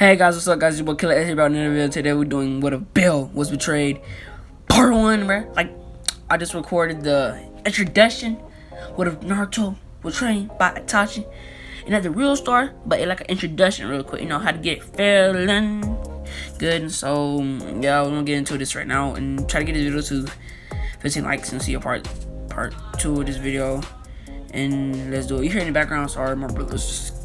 Hey guys, what's up guys? Your boy Killer X here about another video. Today we're doing What If Bell Was Betrayed Part 1, bruh. Like, I just recorded the introduction. What if Naruto was trained by Itachi? And not the real story, but it's like an introduction real quick. You know, how to get feeling good. And so, yeah, we're gonna get into this right now and try to get this video to 15 likes and see a part 2 of this video. And let's do it. You hear in the background, sorry, my brother's just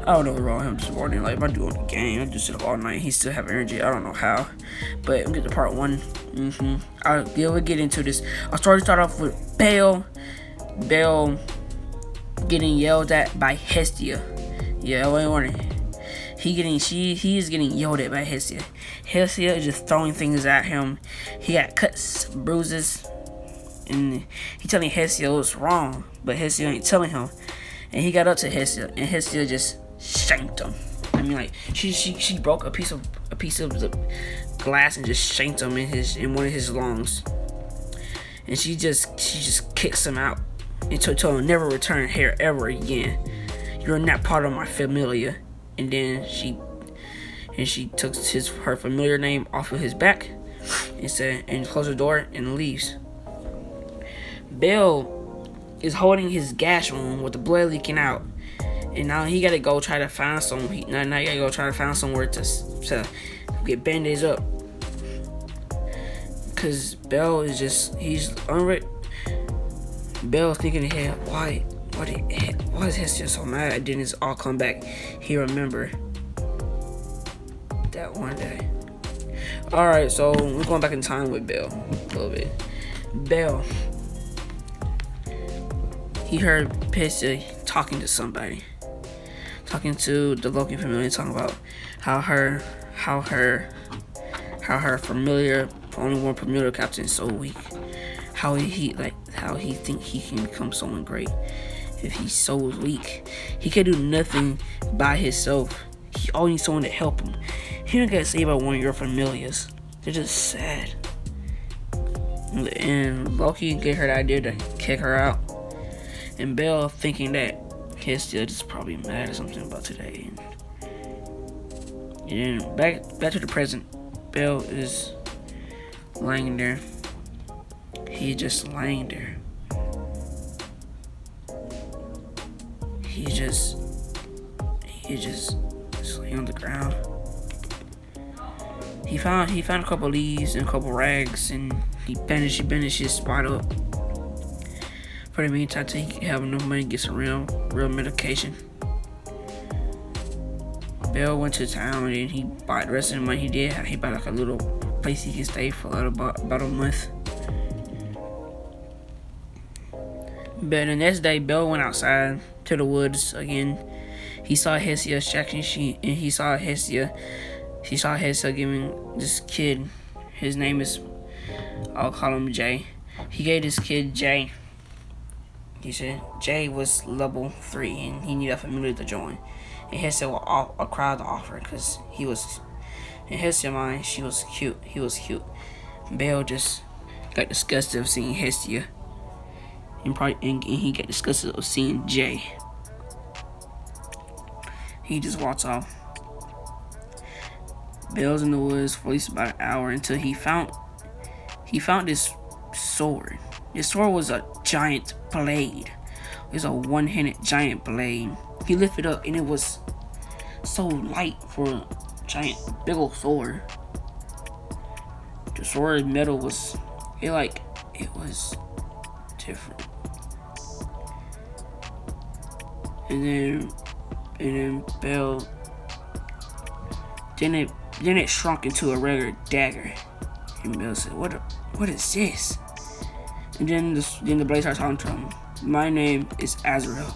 I don't know what's wrong with him this morning. Like, if I do on the game, I just sit up all night. He still have energy. I don't know how. But we'll get to part 1. We'll get into this. I'll start off with Bell. Bell getting yelled at by Hestia. Yeah, wait, warning. He is getting yelled at by Hestia. Hestia is just throwing things at him. He got cuts, bruises, and he telling Hestia what's wrong, but Hestia ain't telling him. And he got up to Hestia, and Hestia just shanked him. I mean, like, she broke a piece of the glass and just shanked him in one of his lungs. And she just kicks him out and told him never return here ever again. You're not part of my familia. And then she took her familiar name off of his back and closed the door and leaves. Bell is holding his gash wound with the blood leaking out, and now he gotta go try to find somewhere to get band-aids up, cause Bell is Bell is thinking ahead, why is Hestia so mad? And then it's all come back. He remember that one day. Alright, so we're going back in time with Bell a little bit. Bell, he heard Hestia talking to somebody, talking to the local familiar, talking about how her familiar, only one familiar captain is so weak. How he think he can become someone great if he's so weak. He can do nothing by himself. He always needs someone to help him. He don't get saved by one of your familiars. They're just sad. And Loki gave her the idea to kick her out. And Bell, thinking that Hestia is probably mad or something about today. And then back to the present. Bell is lying there. He's just lying there. He's just laying on the ground. He found a couple leaves and a couple rags, and he bandaged his spot up. For the meantime, till he can have enough money to get some real medication. Bell went to town and then he bought the rest of the money he did. He bought like a little place he can stay for about a month. But the next day, Bell went outside to the woods again. He saw Hestia shacking and he saw Hestia giving this kid, his name is, I'll call him Jay. He gave this kid Jay. He said Jay was level 3 and he needed a familiar to join. And Hestia was a crowd to offer because he was, in Hestia's mind, she was cute. He was cute. Bell just got disgusted of seeing Hestia. And he got disgusted of seeing Jay. He just walks off. Bell's in the woods for at least about an hour until he found this sword. This sword was a giant blade. It was a one-handed giant blade. He lifted it up and it was so light for a giant big old sword. The sword metal was it was different. And then Bell then it shrunk into a regular dagger. And Bell said, What is this? And then the blade started talking to him. My name is Azrael.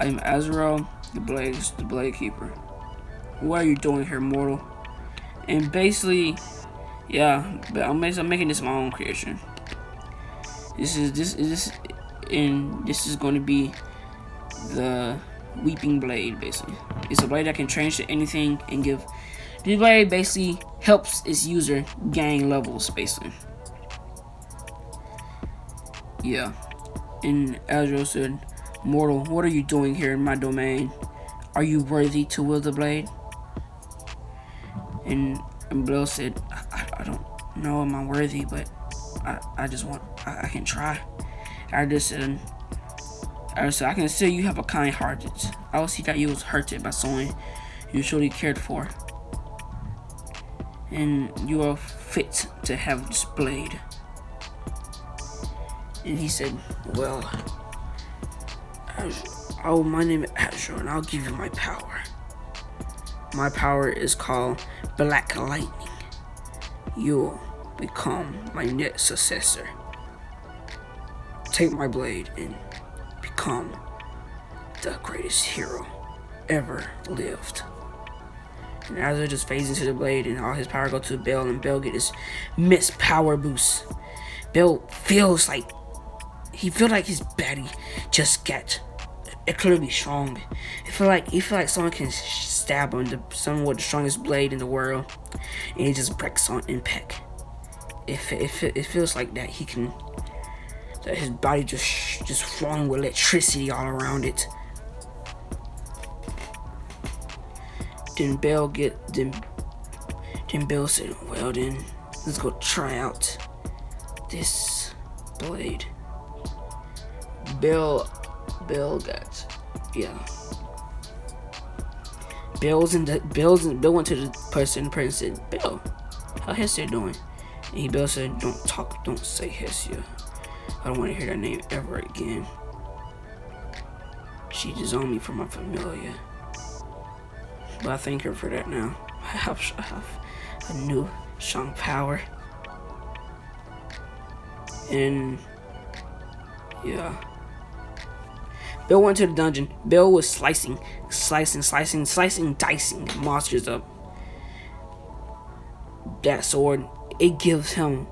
I am Azrael, the blade keeper. What are you doing here, mortal? And basically, yeah, but I'm making this my own creation. This is going to be the weeping blade. Basically, it's a blade that can change to anything and give. This blade basically helps its user gain levels, basically. Yeah. And Azrael said, Mortal, what are you doing here in my domain? "Are you worthy to wield the blade?" And Bill said, I don't know, am I worthy, but I can try. Arthur said, I can see you have a kind heart. I will see that you was hurted by someone you truly cared for. And you are fit to have this blade. And he said, well, my name is Azure, and I'll give you my power. My power is called Black Lightning. You'll become my next successor. Take my blade and become the greatest hero ever lived. And Azure just fades into the blade, and all his power goes to Bill, and Bill get this missed power boost. Bill feels like his body just got clearly strong. It feel like someone can stab him, someone with the strongest blade in the world, and he just breaks on impact. It feels like that that his body just flowing with electricity all around it. Then Bill said, well then, let's go try out this blade. Bill went to the person and said, Bill, how Hestia doing? And Bill said, don't say Hestia. I don't want to hear that name ever again. She disowned me from my familiar. But I thank her for that now. I have a new strong power. And yeah. Bill went to the dungeon. Bill was slicing, dicing monsters up. That sword, it gives him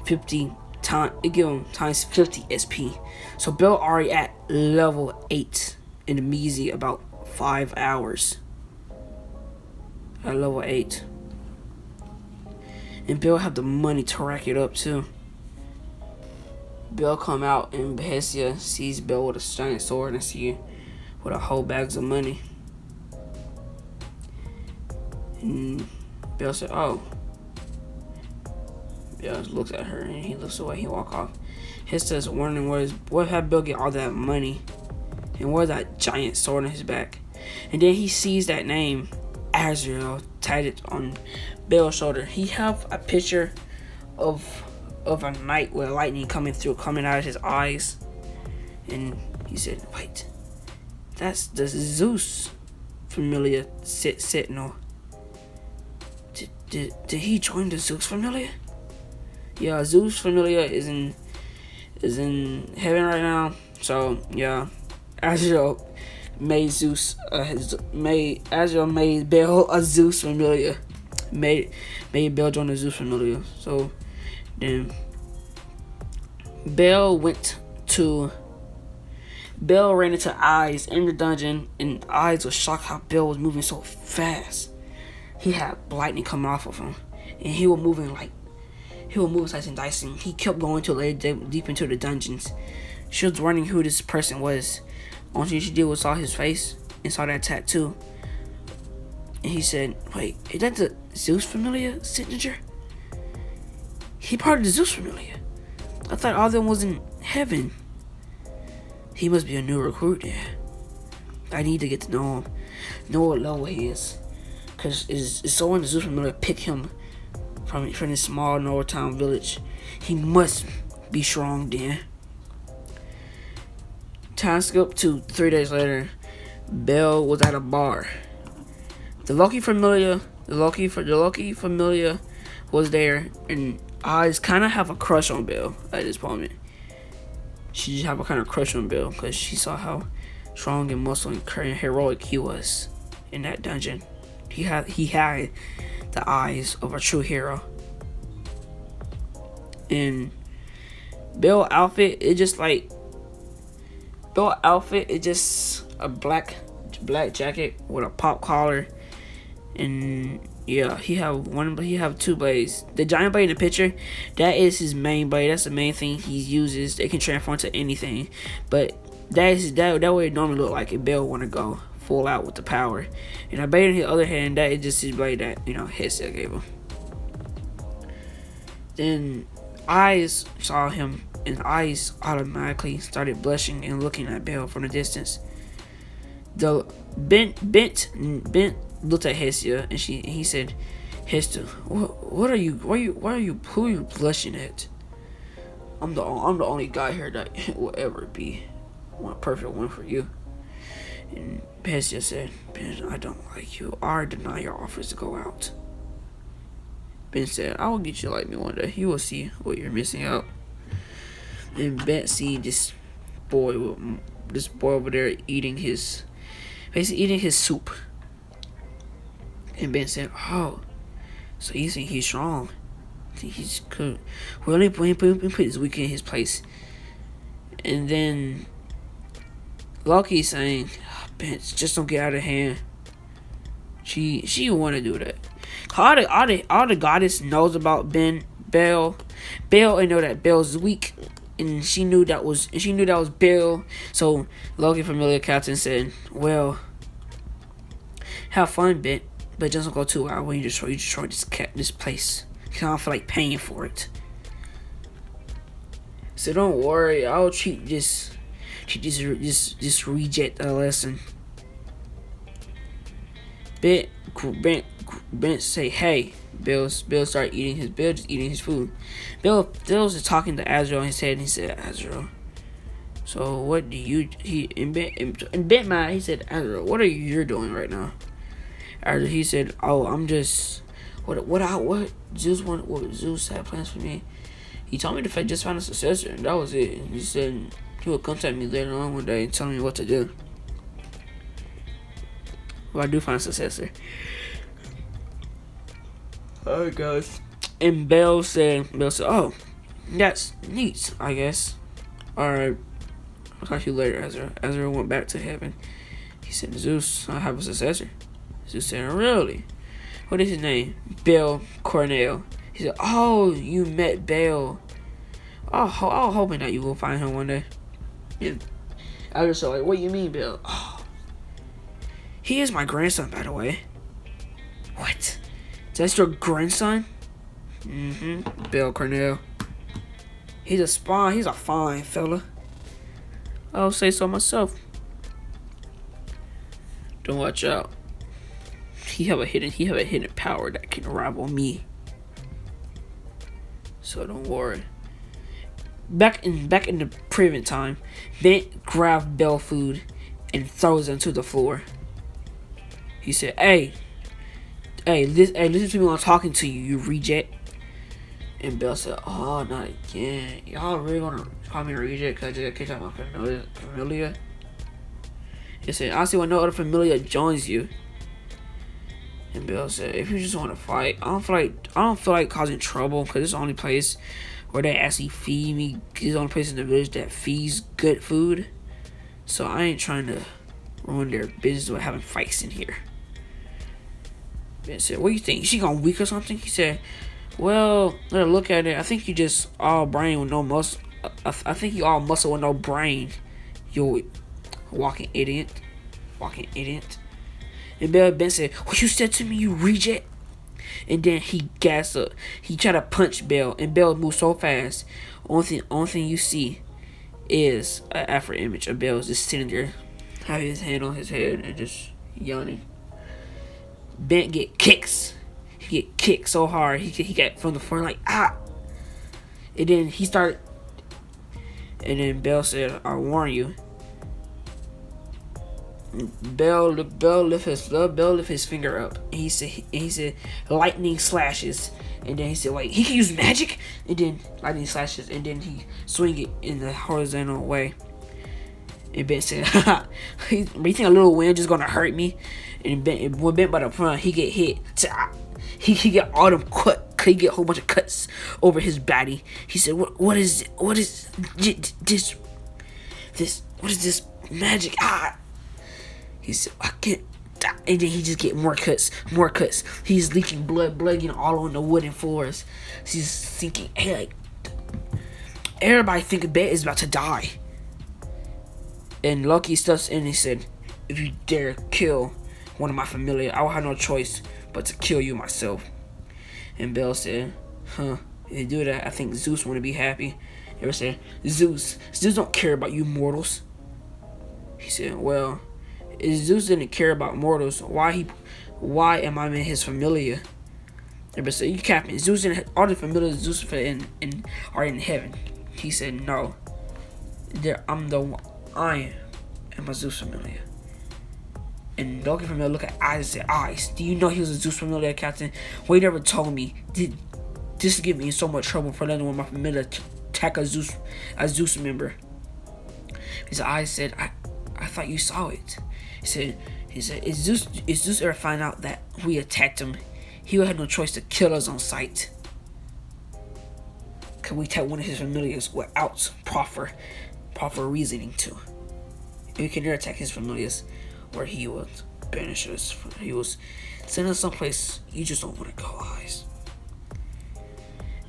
50 times 50 SP. So Bill already at level 8 in the measly about 5 hours. At level 8. And Bill have the money to rack it up too. Bill come out and Hestia sees Bill with a giant sword and see with a whole bags of money. And Bill said, oh. Bill looks at her and he looks away, he walk off. Hestia's wondering where had Bill get all that money? And where's that giant sword on his back? And then he sees that name, Azrael, tied on Bill's shoulder. He have a picture of a knight with lightning coming out of his eyes. And he said, wait, that's the Zeus familiar Sentinel. Did he join the Zeus familiar? Yeah, Zeus familiar is in heaven right now. So yeah, Azrael made Azrael made Bill a Zeus familiar. Made Bill join the Zeus familiar. So then Bill ran into Eyes in the dungeon, and Eyes was shocked how Bill was moving so fast. He had lightning coming off of him, and he was moving slicing dicing. He kept going to lay deep into the dungeons. She was wondering who this person was. Only thing she did was saw his face and saw that tattoo. And he said, wait, is that the Zeus familiar signature? He part of the Zeus familiar. I thought all of them was in heaven. He must be a new recruit there. I need to get to know him. Know what level he is. Because is someone the Zeus familiar pick him from this small North Town village. He must be strong then. Time skip to 3 days later. Bill was at a bar. The Loki familiar was there, and Eyes kind of have a crush on Bill at this moment. She just have a kind of crush on Bill because she saw how strong and muscle and heroic he was in that dungeon. He had the eyes of a true hero. And Bill outfit, it's just a black jacket with a pop collar. And yeah, he have 2 blades. The giant blade in the picture, that is his main blade. That's the main thing he uses. It can transform to anything. But that way it normally look like if Bell want to go full out with the power. And I bet on the other hand that it just is like that, headset gave him. Then Eyes saw him, and Eyes automatically started blushing and looking at Bell from a distance. The Bent looked at Hestia, and he said, "Hestia, who are you blushing at? I'm the only guy here that will ever be one perfect one for you." And Hestia said, "Ben, I don't like you. I deny your offers to go out." Ben said, "I will get you like me one day. You will see what you're missing out." And Ben see this boy over there eating his soup. And Ben said, "Oh, so you think he's strong? Think he's good? Well, let me put this weekend in his place." And then Loki saying, "Ben, just don't get out of hand." She want to do that. All the goddess knows about Bell. Bell, know that Bell's weak, and she knew that was Bell. So Loki, familiar captain, said, "Well, have fun, Ben, but just don't go too out when you destroy this place. I don't feel like paying for it. So don't worry, I'll treat this reject a lesson." Ben say, "Hey." Bill started eating his food. Bill was just talking to Azrael in his head, and he said, "Azrael, so what do you..." In Ben mind, he said, "Azrael, what are you doing right now?" Azrael, he said, "Oh, I'm just... What Zeus had plans for me. He told me to just find a successor, and that was it. And he said he would contact me later on one day and tell me what to do. Well, I do find a successor." Alright, guys. And Bell said, "Oh, that's neat, I guess. Alright, I'll talk to you later, Ezra." Ezra went back to heaven. He said, "Zeus, I have a successor." Zeus said, "Really? What is his name?" "Bell Cornell." He said, "Oh, you met Bell. I was hoping that you will find him one day." Yeah. I was like, "What do you mean, Bell?" "Oh, he is my grandson, by the way." "What? That's your grandson?" "Mm-hmm. Bell Cornell. He's a spawn. He's a fine fella. I'll say so myself. Don't watch out. He have a hidden power that can rival me. So don't worry." Back in the prevent time, Bent grabbed Bell food and throws it onto the floor. He said, Hey, listen to me when I'm talking to you, you reject." And Bell said, "Oh, not again. Y'all really gonna call me a reject because I just can't talk about familiar?" He said, "I see when no other familiar joins you." And Bell said, "If you just want to fight, I don't feel like causing trouble because it's the only place where they actually feed me. It's the only place in the village that feeds good food. So I ain't trying to ruin their business with having fights in here." Ben said, "What do you think? She gonna weak or something?" He said, "Well, let her look at it. I think you just all brain with no muscle. I think you all muscle with no brain. You walking idiot." And Ben said, "What you said to me, you reject?" And then he gassed up. He tried to punch Bell, and Bell moved so fast. Only thing you see is an after image of Bell just sitting there, having his hand on his head and just yawning. Ben get kicks. He get kicked so hard. He got from the floor like, ah. And then he started. And then Bell said, "I warn you." Bell lift his finger up. And he said, "Lightning slashes." And then he said, "Wait, he can use magic?" And then lightning slashes. And then he swing it in the horizontal way. And Ben said, "Haha, you think a little wind just gonna hurt me?" And when Ben by the front, he get hit. He get all them he get a whole bunch of cuts over his body. He said, What is this magic?" He said, "I can't." And then he just get more cuts. He's leaking blood getting all on the wooden floors. He's thinking, hey, like, everybody thinking Ben is about to die. And Lucky steps in and he said, if you dare kill one of my familiar, I will have no choice but to kill you myself. And Bell said, huh, if you do that, I think Zeus wouldn't be happy. They said, Zeus don't care about you mortals. He said, well, if Zeus didn't care about mortals, why am I in his familiar? Everybody said, you capping. Zeus and all the familiars Zeus are in heaven. He said, no. I am a Zeus familiar. And Loki familiar look at Eyes and said, Eyes, do you know he was a Zeus familiar, Captain? Well, he never told me. This to get me in so much trouble for letting one of my familiar attack a Zeus member. His eyes said, I thought you saw it. He said, if Zeus ever find out that we attacked him, he would have no choice to kill us on sight. Could we attack one of his familiars without proper reasoning to? And we can never attack his familiars where he would banish us. He was send us someplace you just don't want to go, Eyes.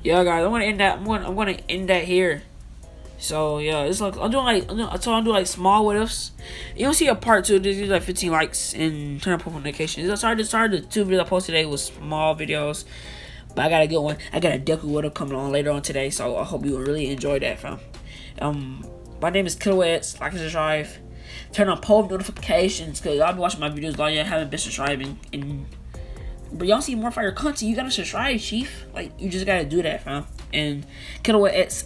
Yeah, guys, I'm gonna end that here. So yeah, it's like I'm doing small what ifs. You don't see a part 2. This is like 15 likes and turn on post notifications. Sorry, the 2 videos I posted today was small videos, but I got a good one. I got a Deku what if coming on later on today, so I hope you really enjoy that, fam. My name is Killerwets. Like and subscribe. Turn on post notifications because y'all be watching my videos while you haven't been subscribing. But y'all see more fire content, you gotta subscribe, chief. Like, you just gotta do that, fam. And Killerwets.